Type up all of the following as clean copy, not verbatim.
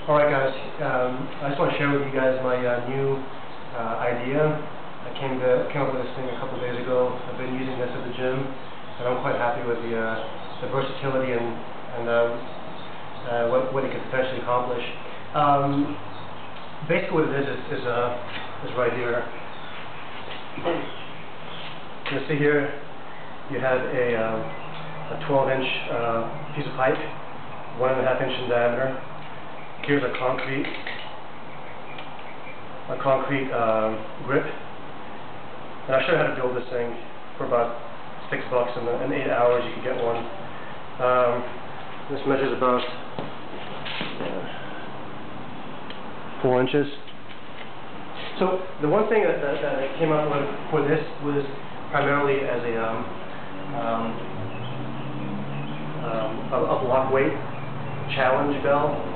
Alright guys, I just want to share with you guys my new idea. I came up with this thing a couple days ago. I've been using this at the gym, and I'm quite happy with the versatility and what it can potentially accomplish. Basically what it is right here. You can see here you have a 12-inch piece of pipe, 1.5 inch in diameter. Here's a concrete grip, and I'll show you how to build this thing for about $6 in 8 hours. You can get one. This measures about 4 inches. So the one thing that I came up with for this was primarily as a block weight challenge bell.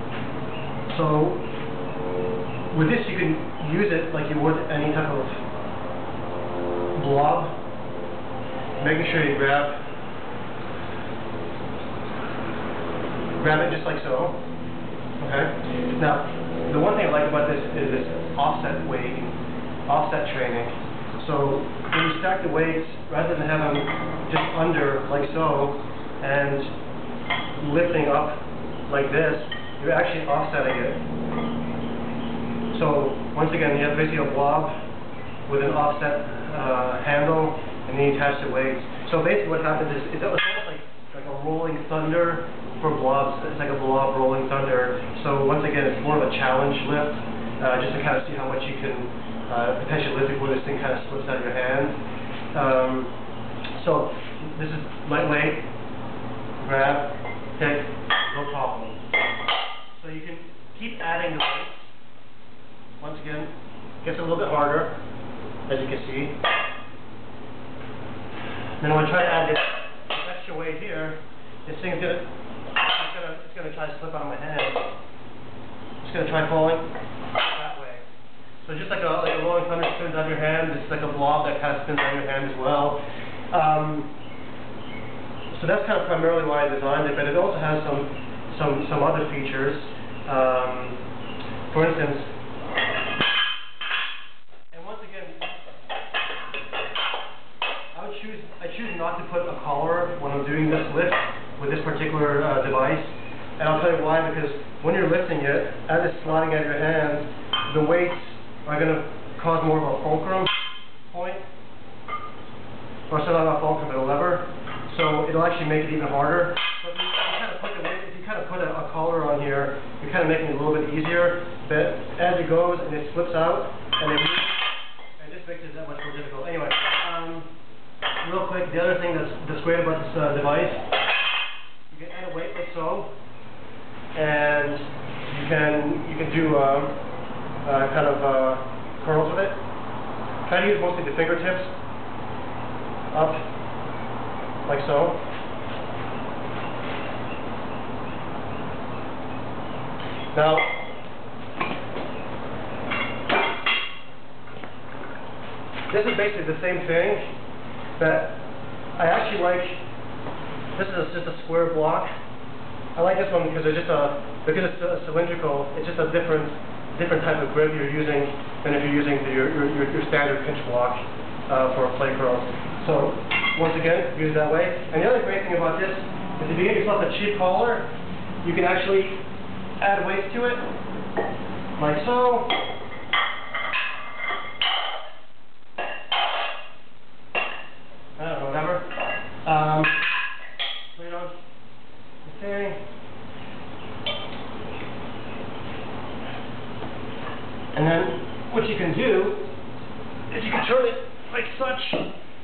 So with this you can use it like you would any type of blob, making sure you grab it just like so. Okay. Now the one thing I like about this is this offset training. So when you stack the weights, rather than having them just under like so and lifting up like this, you're actually offsetting it. So once again, you have basically a blob with an offset handle, and then you attach the weights. So basically what happens is it's almost like a rolling thunder for blobs. It's like a blob rolling thunder. So once again, it's more of a challenge lift, just to kind of see how much you can potentially lift before this thing kind of slips out of your hand. So this is lightweight, grab, pick, no problem. So you can keep adding the weights. Once again, it gets a little bit harder, as you can see. Then when I try to add this extra weight here, this thing's gonna try to slip out of my hand. It's gonna try falling that way. So just like a rolling thunder spins out of your hand, it's like a blob that kind of spins out of your hand as well. So that's kind of primarily why I designed it, but it also has some other features. For instance, and once again, I choose not to put a collar when I'm doing this lift with this particular device, and I'll tell you why. Because when you're lifting it, as it's sliding out of your hand, the weights are going to cause more of a fulcrum point, or so not a fulcrum, but a lever. So it'll actually make it even harder. But if you kind of put a collar on here, you're kind of making it a little bit easier. But as it goes and it slips out, and it just makes it that much more difficult. Anyway, real quick, the other thing that's great about this device, you can add a weight like so, and you can do kind of curls with it. Try to use mostly the fingertips up. Like so. Now, this is basically the same thing, but I actually like, this is just a square block. I like this one because it's cylindrical. It's just a different type of grip you're using than if you're using your standard pinch block for a plate curl. So once again, use it that way. And the other great thing about this is if you get yourself a cheap collar, you can actually add weights to it, like so. I don't know, whatever. Put it on the thing. And then what you can do is you can turn it like such.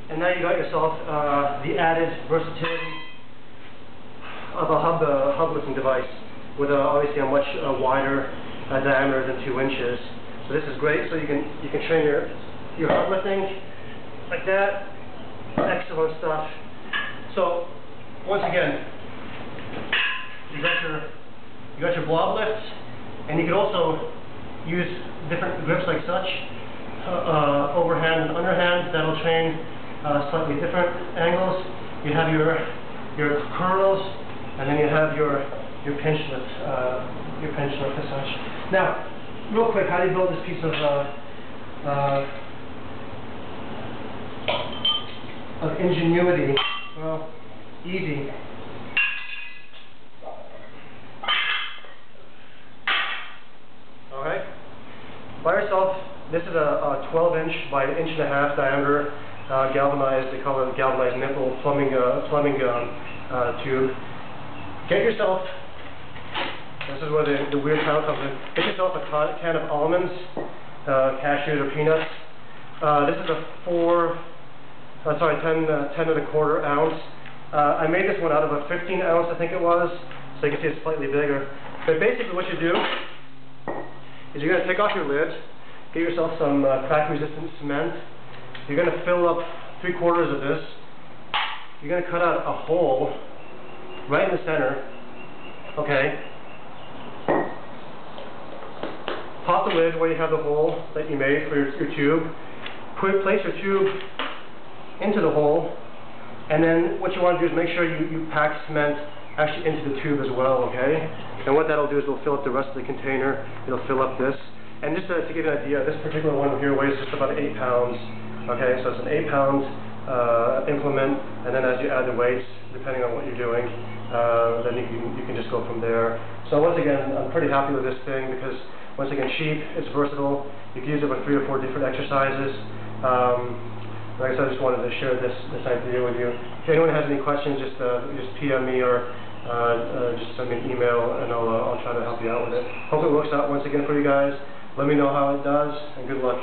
And now you got yourself the added versatility of a hub lifting device with obviously a much wider diameter than 2 inches. So this is great. So you can train your hub lifting like that. Excellent stuff. So once again, you got your blob lifts, and you can also use different grips like such, overhand and underhand. That'll train slightly different angles. You have your curls, and then you have your pinch lift your pinch lift as such. Now, real quick, how do you build this piece of ingenuity? Well, easy. Alright, buy yourself, this is a 12-inch by 1.5 inch diameter galvanized, they call it galvanized nipple plumbing tube. Get yourself, this is where the weird sound comes in, get yourself a can of almonds, cashews or peanuts. This is a 10 1/4 ounce. I made this one out of a 15 ounce, I think it was, so you can see it's slightly bigger. But basically what you do is you're going to take off your lid, get yourself some crack-resistant cement. You're going to fill up 3/4 of this. You're going to cut out a hole right in the center. Okay. Pop the lid where you have the hole that you made for your tube. Place your tube into the hole, and then what you want to do is make sure you pack cement actually into the tube as well, okay? And what that'll do is it'll fill up the rest of the container, it'll fill up this. And just to give you an idea, this particular one here weighs just about 8 pounds, okay? So it's an 8-pound implement, and then as you add the weights, depending on what you're doing, then you can just go from there. So once again, I'm pretty happy with this thing because, once again, cheap, it's versatile, you can use it with 3 or 4 different exercises. Like I said, I just wanted to share this idea with you. If anyone has any questions, just PM me or just send me an email, and I'll try to help you out with it. Hope it works out once again for you guys. Let me know how it does, and good luck.